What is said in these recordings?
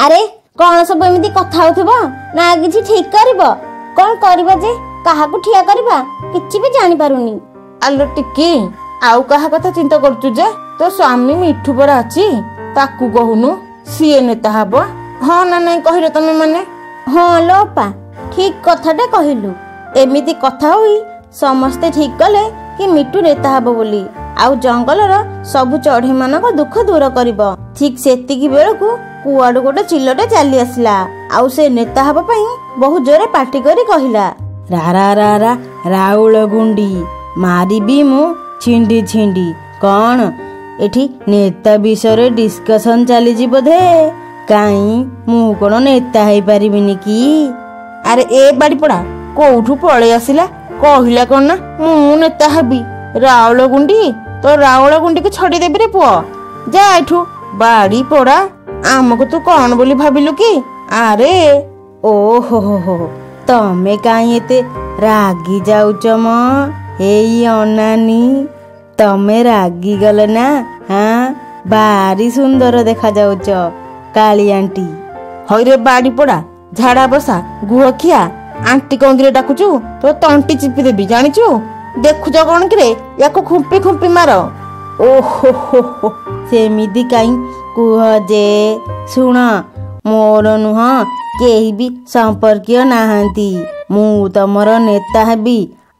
ଆରେ କଣ ସବୁ ଏମିତି କଥା ହଉଥିବ ନା କିଛି ଠିକ କରିବ? କଣ କରିବା ଯେ କାହାକୁ ଠିଆ କରିବା କିଛି ବି ଜାଣିପାରୁନି। ଆଲୋ ଟିକି, ଆଉ କାହା କଥା ଚିନ୍ତା କରୁଛୁ ଯେ? ତୋ ସ୍ୱାମୀ ମିଠୁ ପରା ଅଛି, ତାକୁ କହୁନୁ, ସିଏ ନେତା ହବ। ହଁ ନା ନାଇଁ କହିଲ ତମେ ମାନେ? ହଁ ଲୋ ଅପା, ଠିକ କଥାଟେ କହିଲୁ। ଏମିତି କଥା ହୋଇ ସମସ୍ତେ ଠିକ କଲେ କି ମିଠୁ ନେତା ହବ ବୋଲି, ଆଉ ଜଙ୍ଗଲର ସବୁ ଚଢେଇ ମାନଙ୍କ ଦୁଃଖ ଦୂର କରିବ। ଠିକ ସେତିକି ବେଳକୁ କୁଆଡୁ ଗୋଟେ ଚିଲଟେ ଚାଲି ଆସିଲା, ଆଉ ସେ ନେତା ହବା ପାଇଁ ବହୁ ଜୋରେ ପାଟି କରି କହିଲା, ରା ରା ରା ରାଉଳ ଗୁଣ୍ଡି ମାରିବି ମୁଁ ଛିଣ୍ଡି ଛିଣ୍ଡି। କଣ ଏଠି ନେତା ବିଷୟରେ ଡିସ୍କସନ ଚାଲିଛି ବୋଧେ? କାଇଁ ମୁଁ କଣ ନେତା ହେଇପାରିବିନି କି? ଆରେ ଏ ବାଡି ପଡା କୋଉଠୁ ପଳେଇ ଆସିଲା, କହିଲା କଣ ନା ମୁଁ ନେତା ହେବି। ରାଉଳ ଗୁଣ୍ଡି, ତ ରାଉଳ ଗୁଣ୍ଡିକୁ ଛଡେଇଦେବି ରେ ପୁଅ, ଯା ଏଠୁ। ବାଡି ପଡା, ଆମକୁ ତୁ କଣ ବୋଲି ଭାବିଲୁ କି? ଆରେ ଓହୋ ହୋ, ତମେ କାଇଁ ଏତେ ରାଗି ଯାଉଛ ମ? ଏଇ ଅନାନି, ତମେ ରାଗିଗଲ ନା? ହଁ, ଭାରି ସୁନ୍ଦର ଦେଖା ଯାଉଛ କାଳି ଆଣ୍ଟି। ହଇରେ ବାଡି ପଡା, ଝାଡା ବସା ଗୁହଖିଆ, ଆଣ୍ଟି କନ୍ଦିରେ ଡାକୁଛୁ, ତୋ ତଣ୍ଟି ଚିପି ଦେବି ଜାଣିଛୁ? ଦେଖୁଛ କଣ କିରେ, ୟାକୁ ଖୁମ୍ପି ଖୁମ୍ପି ମାର। ଓହୋ ହୋ ହୋ, ସେମିତି କାଇଁ କୁହ ଯେ? ଶୁଣ, ମୋର ନୁହଁ, କେହି ବି ସମ୍ପର୍କୀୟ ନାହାନ୍ତି। ମୁଁ ତମର ନେତା ହେବି,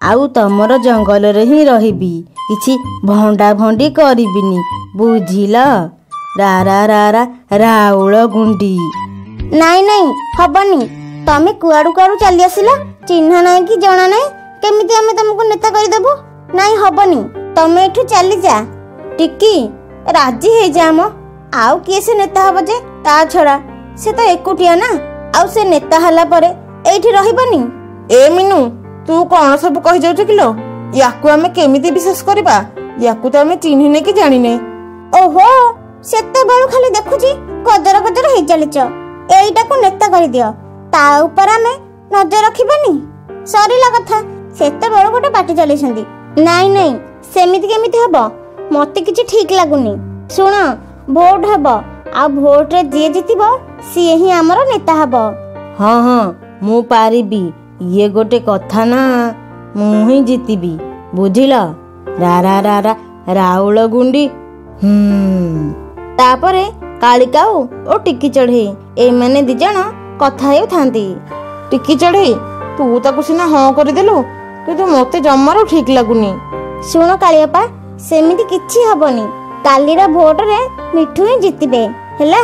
ଆଉ ତମର ଜଙ୍ଗଲରେ ହିଁ ରହିବି, କିଛି ଭଣ୍ଡା ଭଣ୍ଡି କରିବିନି, ବୁଝିଲ? ରା ରା ରା ରା ରାଉଳ ଗୁଣ୍ଡି। ନାଇଁ ନାଇଁ ହବନି, ତମେ କୁଆଡୁ କୁଆଡୁ ଚାଲି ଆସିଲ, ଚିହ୍ନା ନାହିଁ କି ଜଣା ନାହିଁ, କେମିତି ଆମେ ତମକୁ ନେତା କରିଦେବୁ? ନାଇଁ ହବନି, ତମେ ଏଠୁ ଚାଲିଯା। ଟିକି ରାଜି ହେଇଯା ମ, ଆଉ କିଏ ସେ ନେତା ହବ ଯେ? ତା ଛଡା ସେ ତ ଏକୁଟିଆ ନା, ଆଉ ସେ ନେତା ହେଲା ପରେ ଏଇଠି ରହିବନି। ଏ ମିନୁ, ତୁ କଣ ସବୁ କହିଯାଉଛୁ କିଲୋ? ୟାକୁ ଆମେ କେମିତି ବିଶ୍ୱାସ କରିବା? ୟାକୁ ତ ଆମେ ଚିହ୍ନିନେ କି ଜାଣିନେ। ଓହୋ, ସେତେବେଳୁ ଖାଲି ଦେଖୁଛି ଗଦର ଗଦର ହେଇ ଚାଲିଛ, ଏଇଟାକୁ ନେତା କରିଦିଅ, ତା ଉପରେ ଆମେ ନଜର ରଖିବାନି? ସରିଲା କଥା, ସେତେବେଳୁ ଗୋଟେ ପାଟି ଚଲେଇଛନ୍ତି। ନାଇଁ ନାଇଁ, ସେମିତି କେମିତି ହବ? ମତେ କିଛି ଠିକ ଲାଗୁନି। ଶୁଣ, ଭୋଟ ହବ, ଆଉ ଭୋଟରେ ଯିଏ ଜିତିବ ସିଏ ହିଁ ଆମର ନେତା ହବ। ହଁ ହଁ, ମୁଁ ପାରିବି, ଇଏ ଗୋଟେ କଥା ନା, ମୁଁ ହିଁ ଜିତିବି, ବୁଝିଲ? ରା ରା ରା ରା ରାଉଳ ଗୁଣ୍ଡି। ତାପରେ କାଳିକାଉ ଓ ଟିକି ଚଢେଇ ଏମାନେ ଦି ଜଣ କଥା ହେଉଥାନ୍ତି। ଟିକି ଚଢେଇ, ତୁ ତାକୁ ସିନା ହଁ କରିଦେଲୁ, କିନ୍ତୁ ମତେ ଜମାରୁ ଠିକ ଲାଗୁନି। ଶୁଣ କାଳିଅପା, ସେମିତି କିଛି ହବନି, କାଲିର ଭୋଟରେ ମିଠୁ ହିଁ ଜିତିବେ, ହେଲା?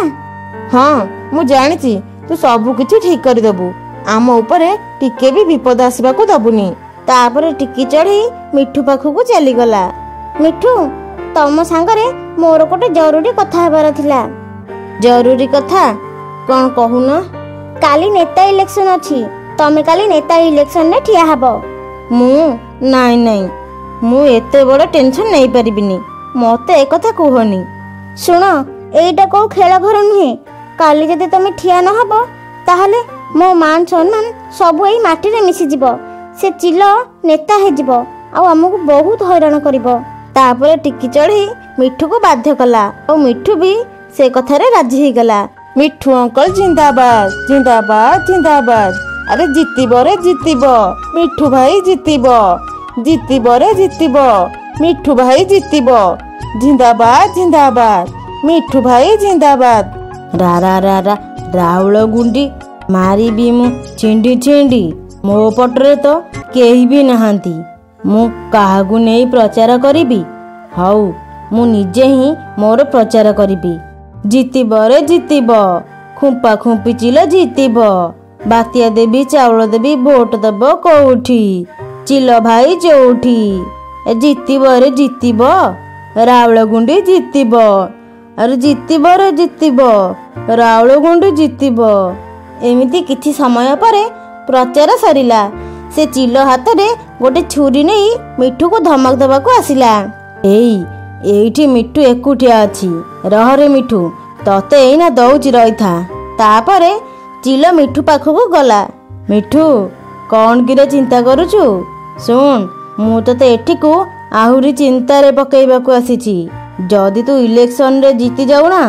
ହଁ, ମୁଁ ଜାଣିଛି, ତୁ ସବୁ କିଛି ଠିକ କରିଦେବୁ, ଆମ ଉପରେ ଟିକେ ବି ବିପଦ ଆସିବାକୁ ଦବୁନି। ତାପରେ ଟିକି ଚଢେଇ ମିଠୁ ପାଖକୁ ଚାଲିଗଲା। ମିଠୁ, ତମ ସାଙ୍ଗରେ ମୋର ଗୋଟେ ଜରୁରୀ କଥା ହେବାର ଥିଲା। ଜରୁରୀ କଥା? କଣ କହୁନ? କାଲି ନେତା ଇଲେକ୍ସନ ଅଛି, ତମେ କାଲି ନେତା ଇଲେକ୍ସନରେ ଠିଆ ହବ। ମୁଁ? ନାଇଁ ନାଇଁ, ମୁଁ ଏତେ ବଡ ଟେନସନ ନେଇପାରିବିନି, ମତେ ଏକଥା କୁହନି। ଶୁଣ, ଏଇଟା କୋଉ ଖେଳ ଘର ନୁହେଁ, କାଲି ଯଦି ତମେ ଠିଆ ନ ହବ ତାହେଲେ ମୋ ମାନ ସମ୍ମାନ ସବୁ ଏଇ ମାଟିରେ ମିଶିଯିବ, ସେ ଚିଲ ନେତା ହେଇଯିବ, ଆଉ ଆମକୁ ବହୁତ ହଇରାଣ କରିବ। ତାପରେ ଟିକି ଚଢେଇ ମିଠୁକୁ ବାଧ୍ୟ କଲା, ଆଉ ମିଠୁ ବି ସେ କଥାରେ ରାଜି ହେଇଗଲା। ମିଠୁ ଅଙ୍କଲ ଜିନ୍ଦାବାଦ, ଜିନ୍ଦାବାଦ, ଜିନ୍ଦାବାଦ। ଆରେ ଜିତିବ ରେ ଜିତିବ, ମିଠୁ ଭାଇ ଜିତିବ, ଜିତିବ ରେ ଜିତିବ, ମିଠୁ ଭାଇ ଜିତିବ, ଜିନ୍ଦାବାଦ, ଜିନ୍ଦାବାଦ, ମିଠୁ ଭାଇ ଜିନ୍ଦାବାଦ। ରା ରା ରା ରା ରାଉଳ ଗୁଣ୍ଡି, ମାରିବି ମୁଁ ଛିଣ୍ଡି ଛିଣ୍ଡି। ମୋ ପଟରେ ତ କେହି ବି ନାହାନ୍ତି, ମୁଁ କାହାକୁ ନେଇ ପ୍ରଚାର କରିବି? ହଉ, ମୁଁ ନିଜେ ହିଁ ମୋର ପ୍ରଚାର କରିବି। ଜିତିବ ରେ ଜିତିବ, ଖୁମ୍ପା ଖୁମ୍ପି ଚିଲ ଜିତିବ, ବାତିଆ ଦେବି ଚାଉଳ ଦେବି, ଭୋଟ ଦେବ କୋଉଠି? ଚିଲ ଭାଇ ଯୋଉଠି। ଜିତିବ ରେ ଜିତିବ, ରାଉଳ ଗୁଣ୍ଡି ଜିତିବ, ଆରେ ଜିତିବ ରେ ଜିତିବ, ରାଉଳ ଗୁଣ୍ଡି ଜିତିବ। ଏମିତି କିଛି ସମୟ ପରେ ପ୍ରଚାର ସରିଲା। ସେ ଚିଲ ହାତରେ ଗୋଟେ ଛୁରୀ ନେଇ ମିଠୁକୁ ଧମକ ଦେବାକୁ ଆସିଲା। ଏଇଠି ମିଠୁ ଏକୁଟିଆ ଅଛି, ରହରେ ମିଠୁ, ତତେ ଏଇନା ଦଉଛି, ରହିଥା। ତାପରେ ଚିଲ ମିଠୁ ପାଖକୁ ଗଲା। ମିଠୁ, କଣ କିରେ ଚିନ୍ତା କରୁଛୁ? ଶୁଣ, ମୁଁ ତତେ ଏଠିକୁ ଆହୁରି ଚିନ୍ତାରେ ପକେଇବାକୁ ଆସିଛି। ଯଦି ତୁ ଇଲେକ୍ସନରେ ଜିତି ଯାଉ ନା,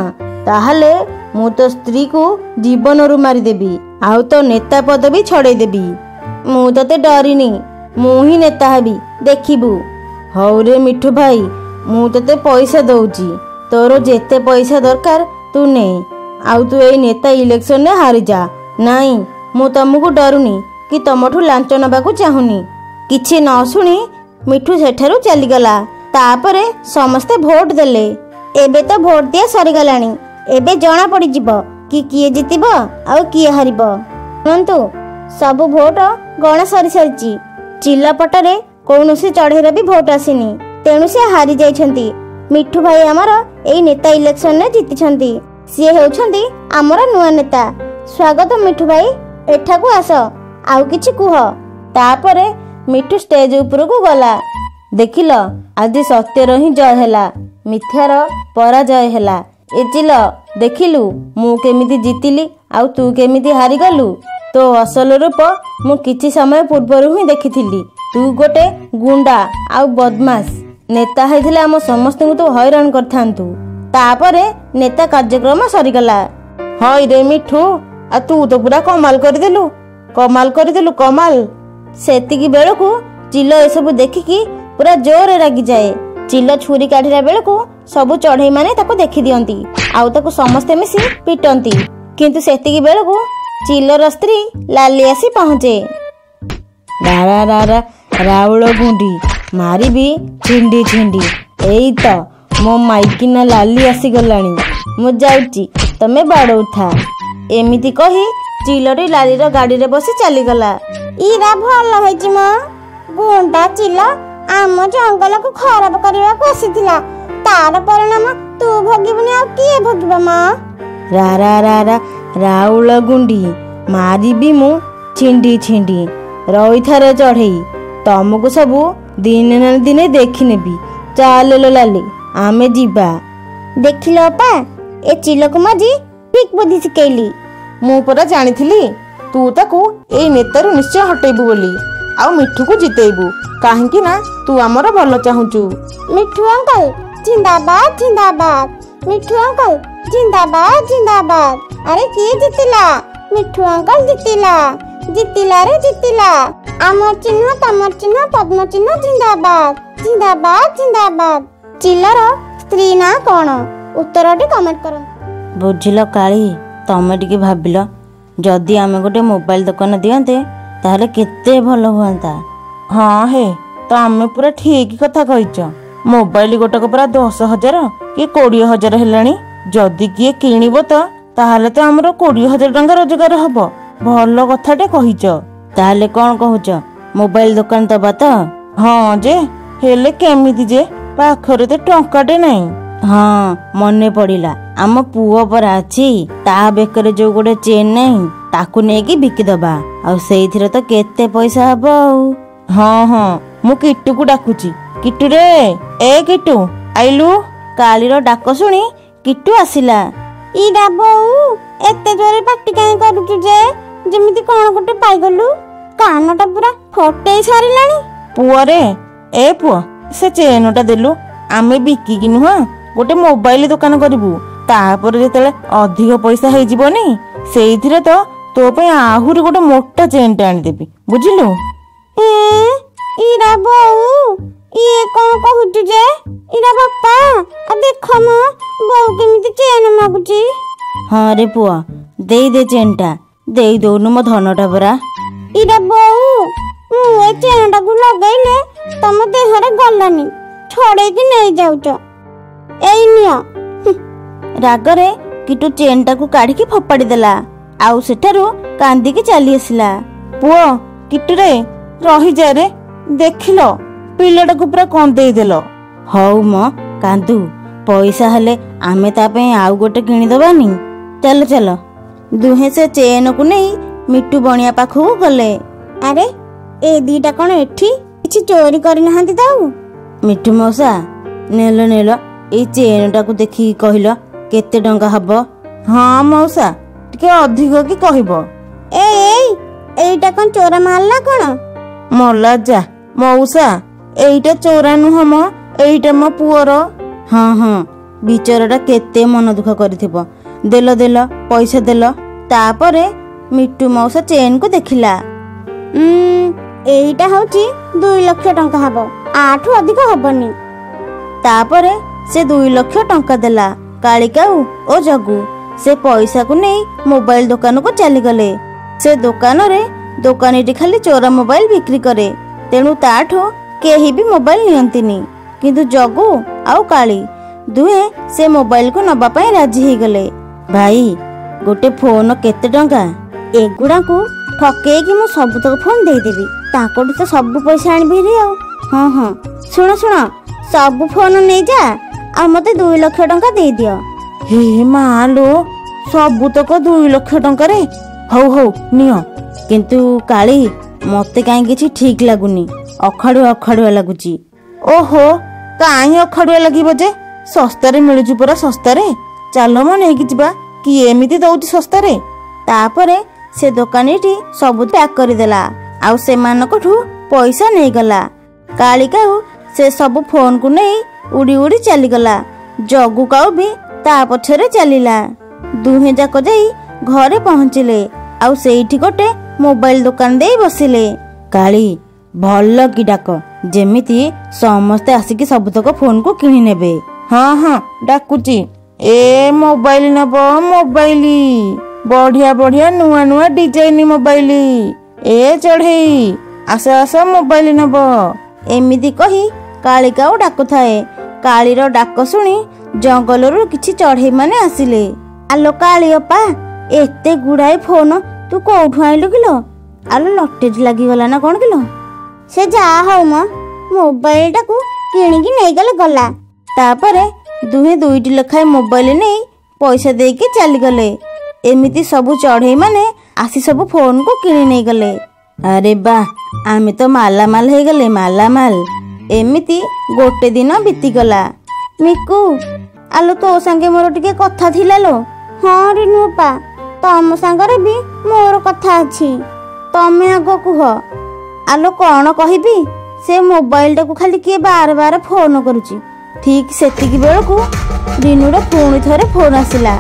ତାହେଲେ ମୁଁ ତୋ ସ୍ତ୍ରୀକୁ ଜୀବନରୁ ମାରିଦେବି ଆଉ ତୋ ନେତା ପଦବୀ ଛଡ଼େଇଦେବି। ମୁଁ ତତେ ଡରିନି, ମୁଁ ହିଁ ନେତା ହେବି, ଦେଖିବୁ। ହଉ ରେ ମିଠୁ ଭାଇ, ମୁଁ ତତେ ପଇସା ଦଉଛି, ତୋର ଯେତେ ପଇସା ଦରକାର ତୁ ନେ, ଆଉ ତୁ ଏଇ ନେତା ଇଲେକ୍ସନରେ ହାରିଯା। ନାଇଁ, ମୁଁ ତମକୁ ଡରୁନି କି ତମଠୁ ଲାଞ୍ଚ ନେବାକୁ ଚାହୁଁନି। କିଛି ନ ଶୁଣି ମିଠୁ ସେଠାରୁ ଚାଲିଗଲା। ତାପରେ ସମସ୍ତେ ଭୋଟ ଦେଲେ। ଏବେ ତ ଭୋଟ ଦିଆ ସରିଗଲାଣି, ଏବେ ଜଣା ପଡ଼ିଯିବ କି କିଏ ଜିତିବ ଆଉ କିଏ ହାରିବ। ଶୁଣନ୍ତୁ, ସବୁ ଭୋଟ ଗଣା ସରିସାରିଛି। ଚିଲାପଟାରେ କୌଣସି ଚଢ଼େଇର ବି ଭୋଟ ଆସିନି, ତେଣୁ ସେ ହାରି ଯାଇଛନ୍ତି। ମିଠୁ ଭାଇ ଆମର ଏଇ ନେତା ଇଲେକ୍ସନରେ ଜିତିଛନ୍ତି। ସିଏ ହେଉଛନ୍ତି ଆମର ନୂଆ ନେତା। ସ୍ୱାଗତ ମିଠୁ ଭାଇ, ଏଠାକୁ ଆସ, ଆଉ କିଛି କୁହ। ତାପରେ ମିଠୁ ଷ୍ଟେଜ ଉପରକୁ ଗଲା। ଦେଖିଲ, ଆଜି ସତ୍ୟର ହିଁ ଜୟ ହେଲା, ମିଥ୍ୟାର ପରାଜୟ ହେଲା। ଏ ଚିଲ, ଦେଖିଲୁ ମୁଁ କେମିତି ଜିତିଲି ଆଉ ତୁ କେମିତି ହାରିଗଲୁ। ତୋ ଅସଲ ରୂପ ମୁଁ କିଛି ସମୟ ପୂର୍ବରୁ ହିଁ ଦେଖିଥିଲି। ତୁ ଗୋଟେ ଗୁଣ୍ଡା ଆଉ ବଦମାସ। ନେତା ହେଇଥିଲେ ଆମ ସମସ୍ତଙ୍କୁ ତୁ ହଇରାଣ କରିଥାନ୍ତୁ। ତାପରେ ନେତା କାର୍ଯ୍ୟକ୍ରମ ସରିଗଲା। ହଇ ରେ ମିଠୁ, ଆଉ ତୁ ତ ପୁରା କମାଲ କରିଦେଲୁ, କମାଲ କରିଦେଲୁ, କମାଲ। ସେତିକି ବେଳକୁ ଚିଲ ଏସବୁ ଦେଖିକି ପୁରା ଜୋରରେ ରାଗିଯାଏ। ଚିଲ ଛୁରୀ କାଢିଲା ବେଳକୁ ସବୁ ଚଢ଼େଇ ମାନେ ତାକୁ ଦେଖି ଦିଅନ୍ତି ଆଉ ତାକୁ ସମସ୍ତେ ମିଶି ପିଟନ୍ତି। କିନ୍ତୁ ସେତିକି ବେଳକୁ ଚିଲର ସ୍ତ୍ରୀ ଲାଲି ଆସି ପହଞ୍ଚେ। ରାରା ରାରା ରାଉଳ ଗୁଣ୍ଡି ମାରିବି ଛିଣ୍ଡି ଛିଣ୍ଡି। ଏଇ ତ ମୋ ମାଇକିନା ଲାଲି ଆସିଗଲାଣି, ମୁଁ ଯାଉଛି, ତମେ ବାଡ଼ଉଥା। ଏମିତି କହି ଚିଲଟି ଲାଲିର ଗାଡ଼ିରେ ବସି ଚାଲିଗଲା। ଇରା ଭଲ ହେଇଛି ମ, ଗୁଣ୍ଡା ଚିଲ ଆମ ଜଙ୍ଗଲକୁ ଖରାପ କରିବାକୁ ଆସିଥିଲା। ତାର ପରିଣାମ ତୁ ଭୋଗିବୁନି ଆଉ କିଏ ଭୋଗିବ ମ? ରାରା ରାରା ରାଉଳ ଗୁଣ୍ଡି ମାରିବି ମୁଁ ଛିଣ୍ଡି ଛିଣ୍ଡି। ରହିଥାରେ ଚଢ଼େଇ, ତମକୁ ସବୁ ଦିନେ ନା ଦିନେ ଦେଖିନେବି। ଚାଲ ଲାଲି, ଆମେ ଯିବା। ଦେଖିଲ ଅପା, ଏ ଚିଲକୁ ମଜି ଠିକ ବୁଦ୍ଧି ଶିଖେଇଲି। ମୁଁ ପରା ଜାଣିଥିଲି ତୁ ତାକୁ ଏଇ ନେତାରୁ ନିଶ୍ଚୟ ହଟେଇବୁ ବୋଲି, ଆଉ ମିଠୁକୁ ଜିତେଇବୁ, କାହିଁକି ନା ତୁ ଆମର ଭଲ ଚାହୁଁଛୁ। ମିଠୁ ଅଙ୍କଲ ଜିନ୍ଦାବାଦ ଜିନ୍ଦାବାଦ, ମିଠୁ ଅଙ୍କଲ ଜିନ୍ଦାବାଦ ଜିନ୍ଦାବାଦ। ଆରେ କିଏ ଜିତିଲା? ମିଠୁ ଅଙ୍କଲ ଜିତିଲା, ଜିତିଲା ରେ ଜିତିଲା। ଆମର ଚିହ୍ନ, ତମର ଚିହ୍ନ, ପଦ୍ମ ଚିହ୍ନ ଜିନ୍ଦାବାଦ ଜିନ୍ଦାବାଦ ଜିନ୍ଦାବାଦ। ଚିଲର ସ୍ତ୍ରୀ ନାଁ କଣ? ଉତ୍ତରଟି କମେଣ୍ଟ କରନ୍ତୁ। ବୁଝିଲ କାଳି, ତମେ ଟିକେ ଭାବିଲ, ଯଦି ଆମେ ଗୋଟେ ମୋବାଇଲ ଦୋକାନ ଦିଅନ୍ତେ ତାହେଲେ କେତେ ଭଲ ହୁଅନ୍ତା। ହଁ ହେ, ତମେ ପୁରା ଠିକ କଥା କହିଛ। ମୋବାଇଲ ଗୋଟାକ ପୁରା 10,000 କି 20,000 ହେଲାଣି। ଯଦି କିଏ କିଣିବ ତ ତାହେଲେ ତ ଆମର 20,000 ଟଙ୍କା ରୋଜଗାର ହବ। ଭଲ କଥାଟେ କହିଛ। ତାହେଲେ କଣ କହୁଛ, ମୋବାଇଲ ଦୋକାନ ଦବା ତ? ହଁ ଯେ, ହେଲେ କେମିତି ଯେ? ପାଖରେ ତ ଟଙ୍କାଟେ ନାହିଁ। ହଁ, ମନେ ପଡ଼ିଲା, ଆମ ପୁଅ ପରା ଅଛି, ତା ବେକରେ ଯୋଉ ଗୋଟେ ଚେନ୍ ନାହିଁ ତାକୁ ନେଇକି ବିକିଦବା, ଆଉ ସେଇଥିରେ ତ କେତେ ପଇସା ହବ ଆଉ। ହଁ ହଁ, ମୁଁ କିଟୁକୁ ଡାକୁଛି। କିଟୁ ରେ, ଏ କିଟୁ ଆଇଲୁ। କାଳିର ଡାକ ଶୁଣି କିଟୁ ଆସିଲା। ଇରା ବୋଉ, ଏତେ ଜୋରେ ପାଟି କାହିଁ କରୁଛୁ ଯେ? ଯେମିତି କଣ ଗୋଟେ ପାଇଗଲୁ। କାନଟା ପୁରା ଫଟେଇ ସାରିଲାଣି। ପୁଅରେ, ଏ ପୁଅ, ସେ ଚେନଟା ଦେଲୁ, ଆମେ ବିକିକି ନୁହଁ ଗୋଟେ ମୋବାଇଲ ଦୋକାନ କରିବୁ। ତାପରେ ଯେତେବେଳେ ଅଧିକ ପଇସା ହେଇଯିବନି, ସେଇଥିରେ ତ ତୋ ପାଇଁ ଆହୁରି ଗୋଟେ ମୋଟା ଚେନଟା ଆଣିଦେବି, ବୁଝିଲୁ? ଇରା ବୋଉ, ଇଏ କଣ କହୁଛୁ ଯେ? ଇରା ବାପା, ଦେଖ ମ, ବୋଉ କେମିତି ଚେନ ମାଗୁଛି। ହଁ ରେ ପୁଅ, ଦେଇ ଦେ ଚେନଟା, ଦେଇ ଦଉନୁ ମୋ ଧନଟା ପରା। ଇରା ବୋଉ, ମୁଁ ଏ ଚେନଟାକୁ ଲଗେଇଲେ ତମ ଦେହରେ ଗଲାନି, ଛଡେଇକି ନେଇଯାଉଛ। ଏଇ ନିଅ। ରାଗରେ କିଟୁ ଚେନଟାକୁ କାଢିକି ଫୋପାଡ଼ି ଦେଲା, ଆଉ ସେଠାରୁ କାନ୍ଦିକି ଚାଲି ଆସିଲା। ପୁଅ, କିଟୁରେ ରହିଯା ରେ, ଦେଖିଲ ପିଲାଟାକୁ ପୁରା କନ୍ଦେଇ ଦେଲ। ହଉ ମ, କାନ୍ଦୁ, ପଇସା ହେଲେ ଆମେ ତା ପାଇଁ ଆଉ ଗୋଟେ କିଣିଦବାନି। ଚାଲ ଚାଲ। ଦୁହେଁ ସେ ଚେନକୁ ନେଇ ମିଟୁ ବଣିଆ ପାଖକୁ ଗଲେ। ଆରେ, ଏ ଦିଟା କଣ ଏଠି କିଛି ଚୋରି କରିନାହାନ୍ତି ତ? ଆଉ ମିଠୁ ମଉସା, ନେଲ ନେଲ, ଏଇ ଚେନଟାକୁ ଦେଖିକି କହିଲ କେତେ ଟଙ୍କା ହବ? ହଁ ମଉସା, ଟିକେ ଅଧିକ କି କହିବ? ଏଇଟା କଣ ଚୋରା ମାଲ ନା କଣ? ମଲା ଯା ମଉସା, ଏଇଟା ଚୋରା ନୁହଁ ମ, ଏଇଟା ମୋ ପୁଅର। ହଁ ହଁ, ବିଚାରଟା କେତେ ମନ ଦୁଃଖ କରିଥିବ। ଦେଲ ଦେଲ ପଇସା ଦେଲ। ତାପରେ ମିଟୁ ମଉସା ଚେନକୁ ଦେଖିଲା। ଏଇଟା ହଉଛି 2 ଲକ୍ଷ ଟଙ୍କା ହବ, ଆଠୁ ଅଧିକ ହବନି। ତାପରେ ସେ 2 ଲକ୍ଷ ଟଙ୍କା ଦେଲା କାଳିକାଉ ଓ ଜଗୁ। ସେ ପଇସାକୁ ନେଇ ମୋବାଇଲ ଦୋକାନକୁ ଚାଲିଗଲେ। ସେ ଦୋକାନରେ ଦୋକାନୀଟି ଖାଲି ଚୋରା ମୋବାଇଲ ବିକ୍ରି କରେ, ତେଣୁ ତାଠୁ କେହି ବି ମୋବାଇଲ ନିଅନ୍ତିନି। କିନ୍ତୁ ଜଗୁ ଆଉ କାଳି ଦୁହେଁ ସେ ମୋବାଇଲକୁ ନବା ପାଇଁ ରାଜି ହେଇଗଲେ। ଭାଇ ଗୋଟେ ଫୋନ କେତେ ଟଙ୍କା? ଏଗୁଡାକୁ ଠକେଇକି ମୁଁ ସବୁତକ ଫୋନ ଦେଇଦେବି, ତାଙ୍କଠୁ ତ ସବୁ ପଇସା ଆଣିବି ଆଉ। ହଁ ଶୁଣ ସବୁ ଫୋନ ନେଇଯା, ଆଉ ମତେ 2 ଲକ୍ଷ ଟଙ୍କା ଦେଇଦିଅ। ହେ ମା ଲୋ, ସବୁତକ 2 ଲକ୍ଷ ଟଙ୍କାରେ? ହଉ ନିଅ। କିନ୍ତୁ କାଳି ମତେ କାହିଁ କିଛି ଠିକ ଲାଗୁନି, ଅଖାଡୁଆ ଲାଗୁଛି। ଓହୋ, କାହିଁ ଅଖାଡୁଆ ଲାଗିବ ଯେ? ଶସ୍ତାରେ ମିଳୁଛି ପରା, ଶସ୍ତାରେ। ଚାଲ ମ ନେଇକି ଯିବା। କିଏ ଏମିତି ଦଉଛି ଶସ୍ତାରେ? ତାପରେ ସେ ଦୋକାନୀଟି ସବୁ ପ୍ୟାକ୍ କରିଦେଲା ଆଉ ସେମାନଙ୍କଠୁ ପଇସା ନେଇଗଲା। କାଳିକାଉ ସେ ସବୁ ଫୋନକୁ ନେଇ ଉଡି ଉଡି ଚାଲିଗଲା। ଜଗୁ କାଉ ବି ତା ପଛରେ ଚାଲିଲା। ଦୁହେଁ ଯାକ ଯାଇ ଘରେ ପହଞ୍ଚିଲେ ଆଉ ସେଇଠି ଗୋଟେ ମୋବାଇଲ ଦୋକାନ ଦେଇ ବସିଲେ। କାଳି ଭଲ କି ଡାକ, ଯେମିତି ସମସ୍ତେ ଆସିକି ସବୁତକ ଫୋନକୁ କିଣି ନେବେ। ହଁ ଡାକୁଛି। ଏ ମୋବାଇଲ ନବ, ମୋବାଇଲ ବଢିଆ ନୂଆ ଡିଜାଇନ ମୋବାଇଲ। ଏ ଚଢେଇ ଆସ ମୋବାଇଲ ନବ। ଏମିତି କହି କାଳିକାଉ ଡାକୁଥାଏ। କାଳିର ଡାକ ଶୁଣି ଜଙ୍ଗଲରୁ କିଛି ଚଢେଇ ମାନେ ଆସିଲେ। ଆଲୋ କାଳି ଅପା, ଏତେ ଗୁଡାଏ ଫୋନ ତୁ କୋଉଠୁ ଆଇଲୁ କିଲୋ? ଆଲୋ ଲଟେଜ ଲାଗିଗଲା ନା କଣ କିଲୋ? ସେ ଯାହା ହଉ ମ, ମୋବାଇଲଟାକୁ କିଣିକି ନେଇଗଲେ ଗଲା। ତାପରେ ଦୁହେଁ 2ଟି ଲେଖାଏଁ ମୋବାଇଲ ନେଇ ପଇସା ଦେଇକି ଚାଲିଗଲେ। ଏମିତି ସବୁ ଚଢେଇ ମାନେ ଆସି ସବୁ ଫୋନକୁ କିଣି ନେଇଗଲେ। ଆରେ ବା, ଆମେ ତ ମାଲାମାଲ ହେଇଗଲେ, ମାଲାମାଲ। ଏମିତି ଗୋଟେ ଦିନ ବିତିଗଲା। ମିକୁ, ଆଲୋ ତୋ ସାଙ୍ଗେ ମୋର ଟିକେ କଥା ଥିଲା ଲୋ। ହଁ ରିନୁ ଅପା, ତମ ସାଙ୍ଗରେ ବି ମୋର କଥା ଅଛି, ତମେ ଆଗ କୁହ। ଆଲୋ କଣ କହିବି, ସେ ମୋବାଇଲଟାକୁ ଖାଲି କିଏ ବାର ଫୋନ କରୁଛି। ଠିକ ସେତିକି ବେଳକୁ ରିନୁର ପୁଣି ଥରେ ଫୋନ ଆସିଲା।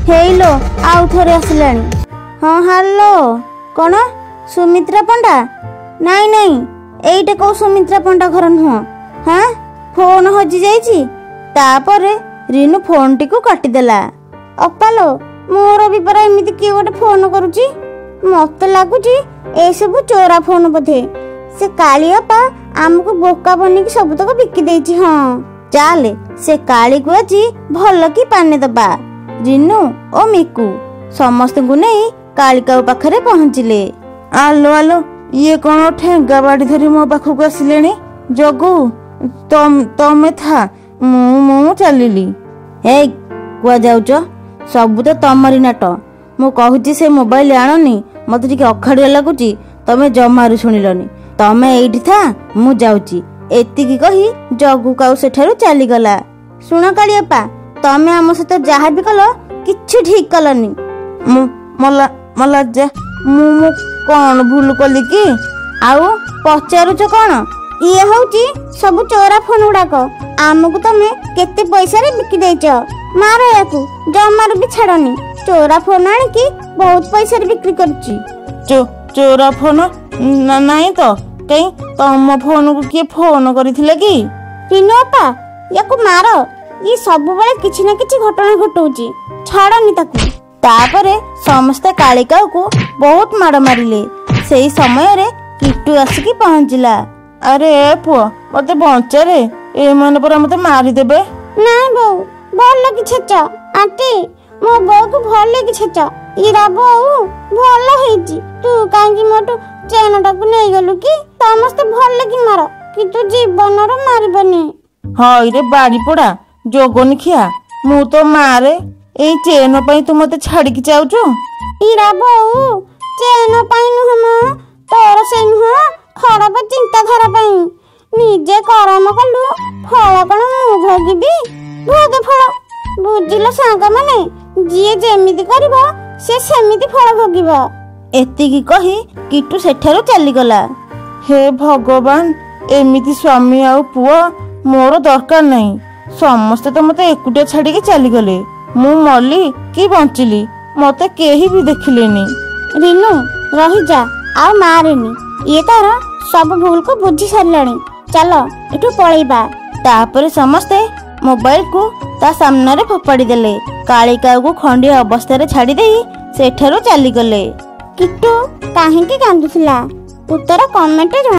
ହେଇଲୋ, ଆଉ ଥରେ ଆସିଲାଣି। ହଁ ହାଲୋ, କଣ ସୁମିତ୍ରା ପଣ୍ଡା? ନାଇଁ, ଏଇଟା କୋଉ ସୁମିତ୍ରା ପଣ୍ଡା ଘର ନୁହଁ। ଫୋନ ହଜି ଯାଇଛି। ତାପରେ ରିନୁ ଫୋନଟିକୁ କାଟିଦେଲା। ଅପାଲୋ, ମୋର ବି ପରା ଏମିତି କିଏ ଗୋଟେ ଫୋନ କରୁଛି। ମତେ ଲାଗୁଛି ଏସବୁ ଚୋରା ଫୋନ ବୋଧେ। ସେ କାଳି ଅପା ଆମକୁ ବୋକା ବନେଇକି ସବୁତକ ବିକି ଦେଇଛି। ହଁ ଚାଲେ ସେ କାଳିକୁ ଆଜି ଭଲ କି ପାନେ ଦବା। ରିନୁ ଓ ମିକୁ ସମସ୍ତଙ୍କୁ ନେଇ କାଳିକାଉ ପାଖରେ ପହଞ୍ଚିଲେ। ଆଲୋ, ଇଏ କଣ ଠେଙ୍ଗା ବାଡି ଧରି ମୋ ପାଖକୁ ଆସିଲେଣି? ଜଗୁ, ତମେ ଥା, ମୁଁ ଚାଲିଲି। ହେଇ କୁଆଯାଉଛ? ସବୁ ତ ତମରି ନାଟ। ମୁଁ କହୁଛି ସେ ମୋବାଇଲ ଆଣନି, ମତେ ଟିକେ ଅଖାଡୁଆ ଲାଗୁଛି। ତମେ ଜମାରୁ ଶୁଣିଲନି। ତମେ ଏଇଠି ଥା, ମୁଁ ଯାଉଛି। ଏତିକି କହି ଜଗୁ କାଉ ସେଠାରୁ ଚାଲିଗଲା। ଶୁଣ କାଳିଅପା, ତମେ ଆମ ସହିତ ଯାହା ବି କଲ କିଛି ଠିକ କଲନି। ମୁଁ କଣ ଭୁଲ କଲି କି? ଆଉ ପଚାରୁଛ କଣ? ଇଏ ହଉଛି ସବୁ ଚୋରା ଫୋନ ଗୁଡାକ। ଆମକୁ ତମେ କେତେ ପଇସାରେ ବିକି ଦେଇଛ। ମାର ୟାକୁ, ଜମାରୁ ବି ଛାଡନି। ଚୋରା ଫୋନ ଆଣିକି ବହୁତ ପଇସାରେ ବିକ୍ରି କରୁଛି। ଚୋରା ଫୋନ? ନାଇଁ ତ। କାଇଁ, ତମ ଫୋନକୁ କିଏ ଫୋନ କରିଥିଲେ କି? ରିନୁ ଅପା, ୟାକୁ ମାର। ଇଏ ସବୁବେଳେ କିଛି ନା କିଛି ଘଟଣା ଘଟଉଛି, ଛାଡନି ତାକୁ। ତାପରେ ସମସ୍ତେ କାଳିକାଉକୁ ବହୁତ ମାଡ ମାରିଲେ। ସେଇ ସମୟରେ କିଟୁ ଆସିକି ପହଞ୍ଚିଲା। ଆରେ ପୁଅ, ମତେ ବଞ୍ଚାରେ, ଏମାନେ ପରା ମତେ ମାରିଦେବେ। ନାଇଁ ବୋଉ, ଭଲ କି ଛେଚ। ଆଣ୍ଟି, ମୋ ବୋଉକୁ ଭଲ କି ଛେଚ। ଇରା ବୋଉ, ଭଲ ହେଇଛି। ତୁ କାହିଁକି ମୋଠୁ ଚେନଟାକୁ ନେଇଗଲୁ କି? ସମସ୍ତେ ଭଲ କି ମାର, କିନ୍ତୁ ଜୀବନର ମାରିବନି। ହଇରେ ବାଡି ପୋଡା ଯୋଗନି ଖିଆ, ମୁଁ ତ ମାରେ। ଏଇ ଚେନ ପାଇଁ ତୁ ମତେ ଛାଡିକି ଯାଉଛୁ? ଇରା ବୋଉ, ଚେନ ପାଇଁ ନୁହଁ ମ, ତୋର ସେ ନୁହଁ ଖରାପ ଚିନ୍ତାଧାରା ପାଇଁ। ନିଜେ କରମ କଲୁ, ଫଳ କଣ ମୁଁ ଭୋଗିବି? ଭୋଗ ଫଳ। ବୁଝିଲ ସାଙ୍ଗମାନେ, ଯିଏ ଯେମିତି କରିବ ସେ ସେମିତି ଫଳ ଭୋଗିବ। ଏତିକି କହି କିଟୁ ସେଠାରୁ ଚାଲିଗଲା। ହେ ଭଗବାନ, ଏମିତି ସ୍ୱାମୀ ଆଉ ପୁଅ ମୋର ଦରକାର ନାହିଁ। ସମସ୍ତେ ତ ମତେ ଏକୁଟିଆ ଛାଡିକି ଚାଲିଗଲେ। ମୁଁ ମଲି କି ବଞ୍ଚିଲି ମତେ କେହି ବି ଦେଖିଲେନି। ରିନୁ ରହିଯା, ଆଉ ମାରେନି। ଇଏ ତାର ସବୁ ଭୁଲକୁ ବୁଝି ସାରିଲାଣି। ଚାଲ ଏଠୁ ପଳେଇବା। ତାପରେ ସମସ୍ତେ ମୋବାଇଲକୁ ତା ସାମ୍ନାରେ ଫୋପାଡ଼ି ଦେଲେ। କାଳିକାକୁ ଖଣ୍ଡିଆ ଅବସ୍ଥାରେ ଛାଡ଼ି ଦେଇ ସେଠାରୁ ଚାଲିଗଲେ। କିଟୁ କାହିଁକି କାନ୍ଦୁଥିଲା? ଉତ୍ତର କମେଣ୍ଟରେ